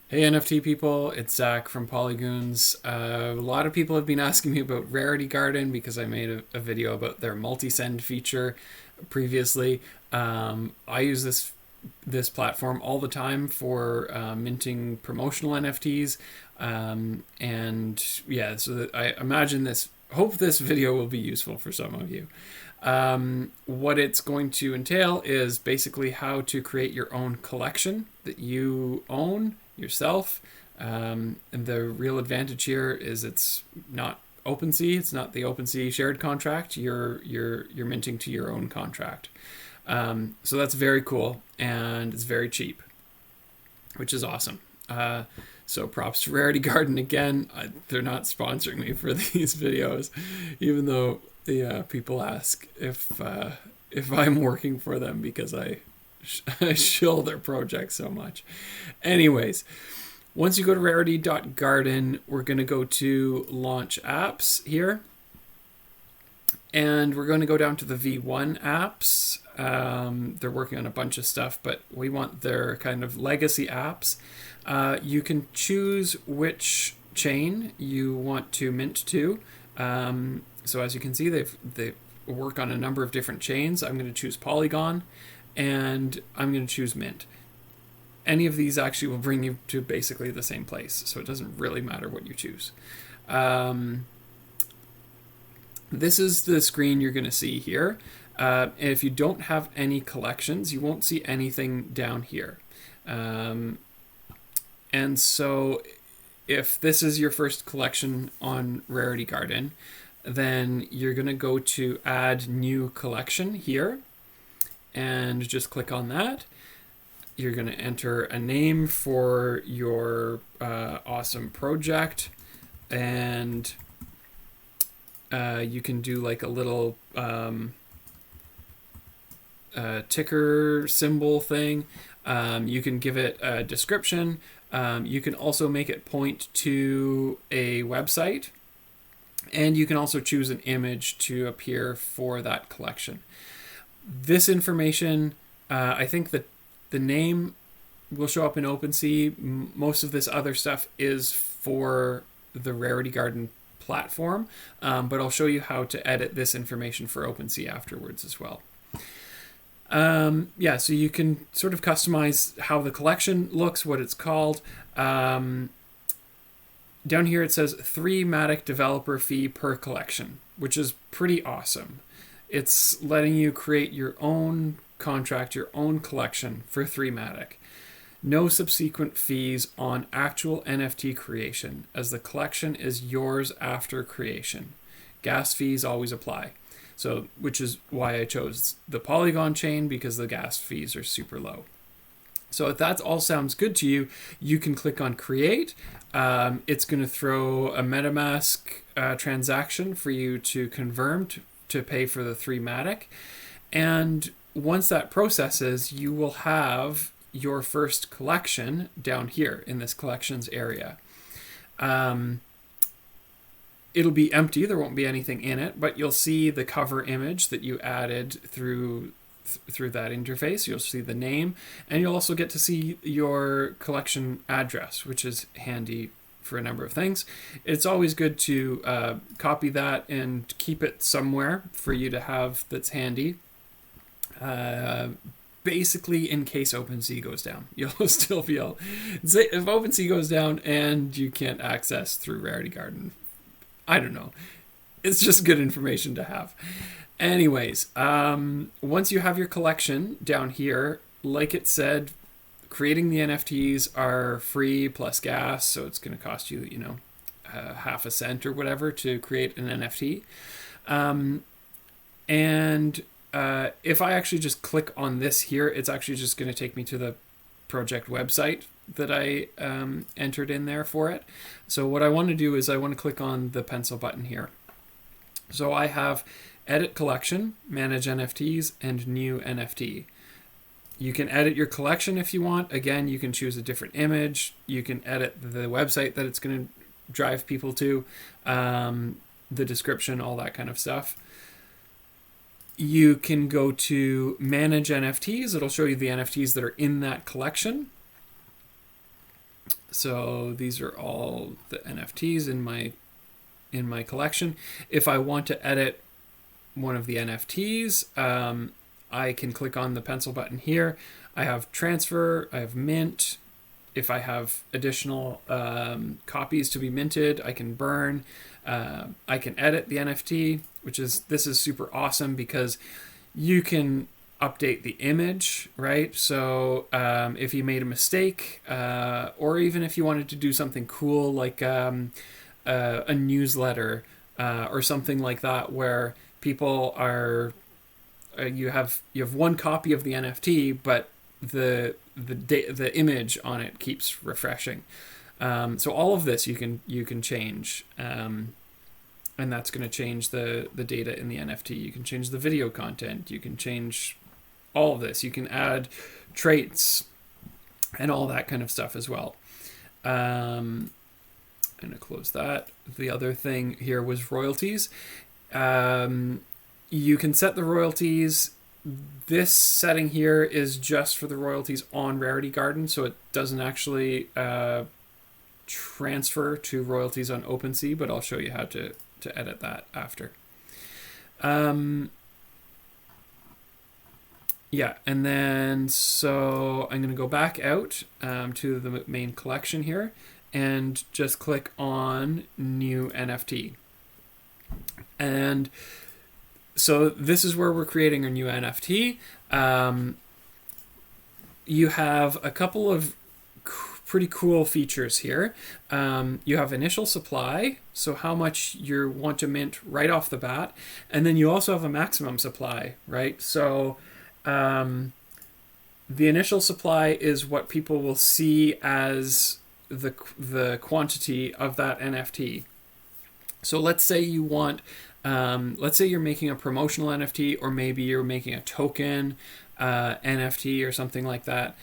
Hey NFT people, it's Zach from Polygoons. A lot of people have been asking me about Rarity Garden because I made a video about their multi-send feature previously. I use this platform all the time for minting promotional NFTs, and yeah, so I imagine hope this video will be useful for some of you. What it's going to entail is basically how to create your own collection that you own yourself. And the real advantage here is it's not OpenSea. It's not the OpenSea shared contract. You're minting to your own contract. So that's very cool and it's very cheap, which is awesome. So props to Rarity Garden again. They're not sponsoring me for these videos, even though the people ask if I'm working for them because I shill their project so much. Anyways, once you go to rarity.garden, we're going to go to launch apps here. And we're going to go down to the V1 apps. They're working on a bunch of stuff, but we want their kind of legacy apps. You can choose which chain you want to mint to. So as you can see, they work on a number of different chains. I'm going to choose Polygon, and I'm going to choose Mint. Any of these actually will bring you to basically the same place, so it doesn't really matter what you choose. This is the screen you're going to see here. If you don't have any collections, you won't see anything down here. And so if this is your first collection on Rarity Garden, then you're going to go to add new collection here and just click on that. You're going to enter a name for your awesome project, and you can do like a little ticker symbol thing. You can give it a description. You can also make it point to a website, and you can also choose an image to appear for that collection. This information, I think that the name will show up in OpenSea. Most of this other stuff is for the Rarity Garden platform, but I'll show you how to edit this information for OpenSea afterwards as well. Yeah, so you can sort of customize how the collection looks, what it's called. Down here it says 3 Matic developer fee per collection, which is pretty awesome. It's letting you create your own contract, your own collection for 3 Matic. No subsequent fees on actual NFT creation, as the collection is yours after creation. Gas fees always apply. So, which is why I chose the Polygon chain, because the gas fees are super low. So if that all sounds good to you, you can click on create. It's going to throw a MetaMask transaction for you to confirm to pay for the 3 Matic. And once that processes, you will have your first collection down here in this collections area. It'll be empty, there won't be anything in it, but you'll see the cover image that you added through that interface. You'll see the name, and you'll also get to see your collection address, which is handy for a number of things. It's always good to copy that and keep it somewhere for you to have that's handy. Basically, in case OpenSea goes down, you'll still be able. If OpenSea goes down and you can't access through Rarity Garden, I don't know. It's just good information to have. Anyways, once you have your collection down here, like it said, creating the NFTs are free plus gas, so it's going to cost you, half a cent or whatever to create an NFT. And if I actually just click on this here, it's actually just going to take me to the project website that I entered in there for it. So what I want to do is I want to click on the pencil button here. So I have edit collection, manage NFTs, and new NFT. You can edit your collection if you want. Again, you can choose a different image. You can edit the website that it's going to drive people to, the description, all that kind of stuff. You can go to manage NFTs. It'll show you the NFTs that are in that collection. So these are all the NFTs in my collection. If I want to edit one of the NFTs, I can click on the pencil button here. I have transfer, I have mint. If I have additional copies to be minted, I can burn. I can edit the NFT, this is super awesome because you can update the image, right? So if you made a mistake, or even if you wanted to do something cool like a newsletter or something like that, where people are you have one copy of the NFT, but the image on it keeps refreshing. So all of this you can change, and that's going to change the data in the NFT. You can change the video content. You can change all of this. You can add traits and all that kind of stuff as well. I'm going to close that. The other thing here was royalties. You can set the royalties. This setting here is just for the royalties on Rarity Garden, so it doesn't actually transfer to royalties on OpenSea, but I'll show you how to edit that after. Yeah, and then so I'm going to go back out to the main collection here and just click on new NFT. And so this is where we're creating our new NFT. You have a couple of pretty cool features here. You have initial supply, so how much you want to mint right off the bat, and then you also have a maximum supply, right? So the initial supply is what people will see as the quantity of that NFT. So let's say you want, let's say you're making a promotional NFT, or maybe you're making a token NFT or something like that.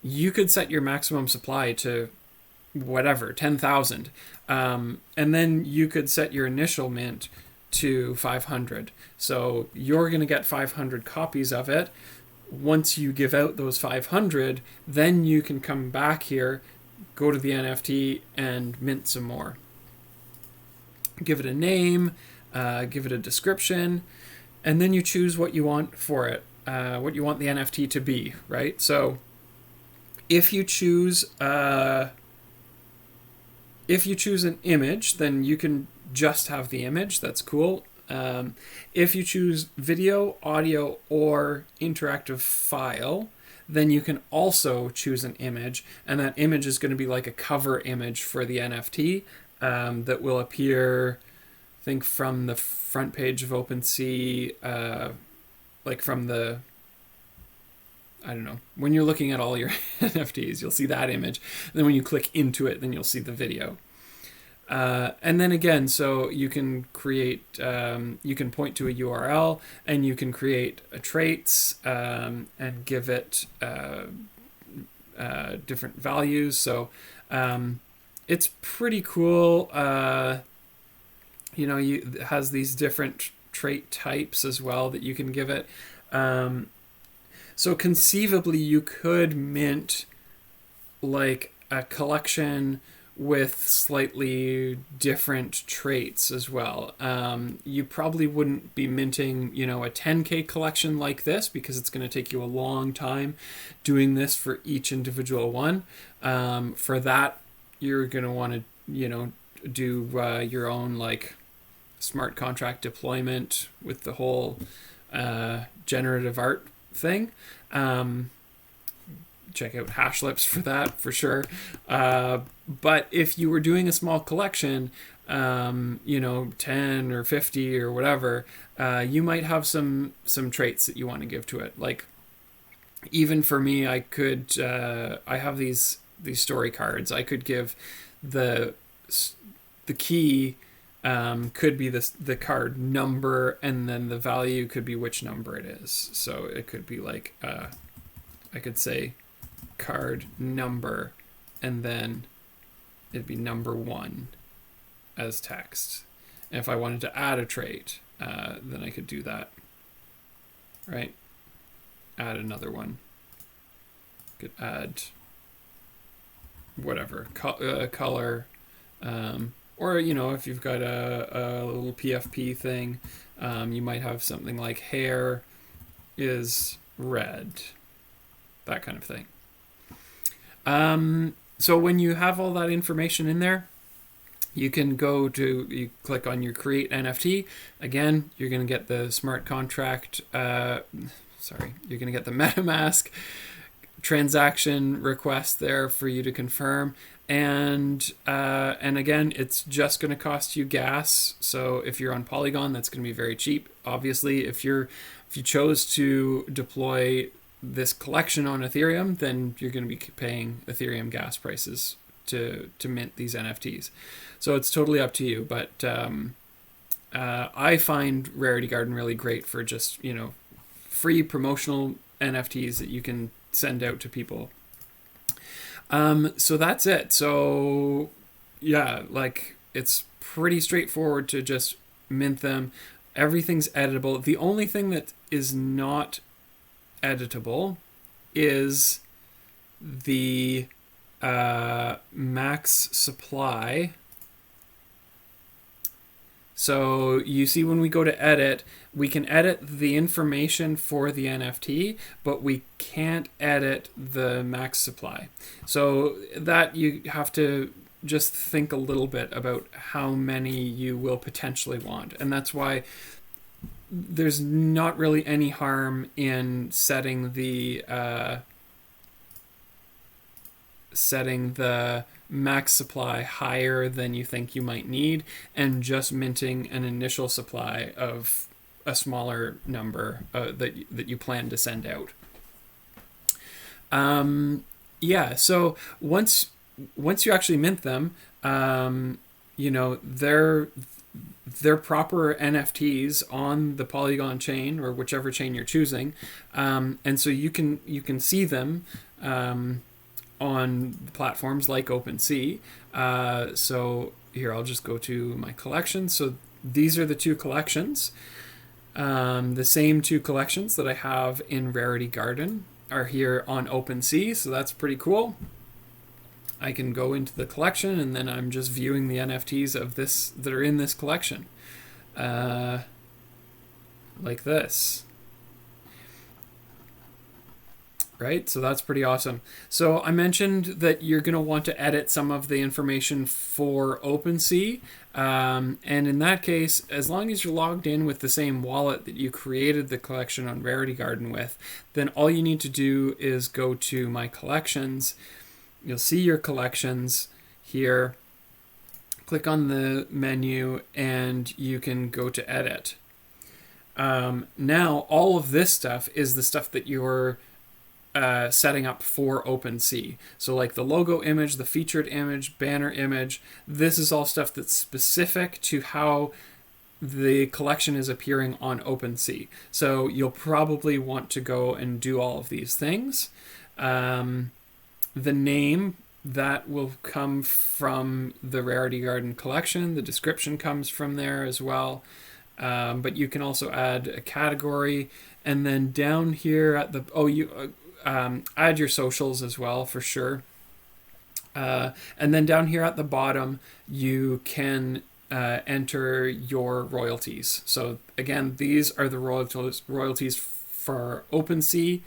You could set your maximum supply to whatever, 10,000. And then you could set your initial mint to 500. So you're going to get 500 copies of it. Once you give out those 500, then you can come back here, go to the NFT and mint some more. Give it a name, give it a description, and then you choose what you want for it, what you want the NFT to be, right? So if you choose an image, then you can just have the image. That's cool. If you choose video, audio, or interactive file, then you can also choose an image, and that image is going to be like a cover image for the NFT that will appear, I think, from the front page of OpenSea, like from the, I don't know, when you're looking at all your NFTs, you'll see that image. And then when you click into it, then you'll see the video. And then again, so you can create, you can point to a URL, and you can create traits and give it different values. So it's pretty cool. It has these different trait types as well that you can give it. So conceivably, you could mint like a collection with slightly different traits as well. You probably wouldn't be minting, a 10K collection like this, because it's going to take you a long time doing this for each individual one. For that, you're going to want to, do your own like smart contract deployment with the whole generative art thing. Check out Hashlips for that for sure. But if you were doing a small collection, 10 or 50 or whatever, you might have some traits that you want to give to it. Like, even for me, I could, I have these story cards. I could give the key could be the card number, and then the value could be which number it is. So it could be like, I could say card number, and then it'd be number 1 as text. And if I wanted to add a trait, then I could do that, right? Add another one. Could add whatever color, or if you've got a little PFP thing, you might have something like hair is red, that kind of thing. So when you have all that information in there, you click on your create NFT. Again, you're going to get the smart contract, you're going to get the MetaMask transaction request there for you to confirm. And again, it's just going to cost you gas. So if you're on Polygon, that's going to be very cheap. Obviously, if you chose to deploy this collection on Ethereum, then you're going to be paying Ethereum gas prices to mint these NFTs. So it's totally up to you. But I find Rarity Garden really great for just free promotional NFTs that you can send out to people. So that's it. So yeah, like it's pretty straightforward to just mint them. Everything's editable. The only thing that is not editable is the max supply. So you see when we go to edit, we can edit the information for the NFT, but we can't edit the max supply. So that you have to just think a little bit about how many you will potentially want. And that's why there's not really any harm in setting the max supply higher than you think you might need, and just minting an initial supply of a smaller number that you plan to send out. So once you actually mint them, they're proper NFTs on the Polygon chain or whichever chain you're choosing, and so you can see them on platforms like OpenSea. So here, I'll just go to my collection. So these are the two collections. The same two collections that I have in Rarity Garden are here on OpenSea, so that's pretty cool. I can go into the collection, and then I'm just viewing the NFTs of this that are in this collection, like this. Right, so that's pretty awesome. So I mentioned that you're going to want to edit some of the information for OpenSea, and in that case, as long as you're logged in with the same wallet that you created the collection on Rarity Garden with, then all you need to do is go to My Collections. You'll see your collections here. Click on the menu, and you can go to Edit. Now, all of this stuff is the stuff that you're setting up for OpenSea. So like the logo image, the featured image, banner image, this is all stuff that's specific to how the collection is appearing on OpenSea. So you'll probably want to go and do all of these things. The name, that will come from the Rarity Garden collection. The description comes from there as well. But you can also add a category, and then down here at the add your socials as well, for sure. And then down here at the bottom, you can enter your royalties. So again, these are the royalties for OpenSea.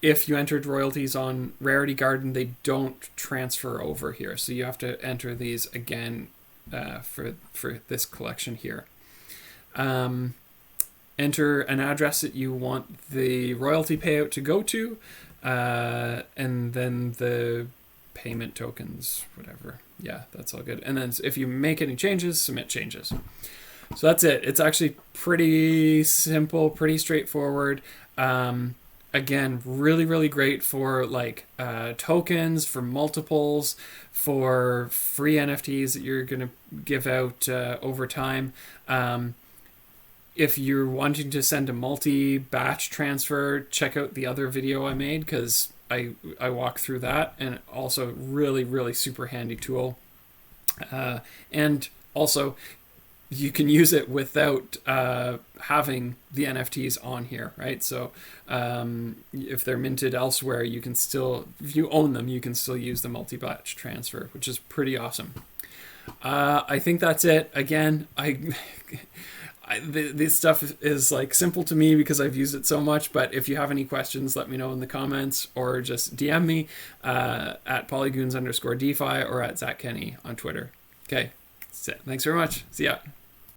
If you entered royalties on Rarity Garden, they don't transfer over here. So you have to enter these again for this collection here. Enter an address that you want the royalty payout to go to, and then the payment tokens, whatever. Yeah, that's all good. And then if you make any changes, submit changes. So that's it. It's actually pretty simple, pretty straightforward. Again, really, really great for like tokens, for multiples, for free NFTs that you're going to give out over time. If you're wanting to send a multi-batch transfer, check out the other video I made, because I walk through that, and also really, really super handy tool. And also, you can use it without having the NFTs on here, right? So if they're minted elsewhere, you can still, if you own them, you can still use the multi-batch transfer, which is pretty awesome. I think that's it. Again, this stuff is like simple to me because I've used it so much, but if you have any questions, let me know in the comments or just DM me at polygoons_DeFi or at Zach Kenny on Twitter. Okay, that's it. Thanks very much. See ya.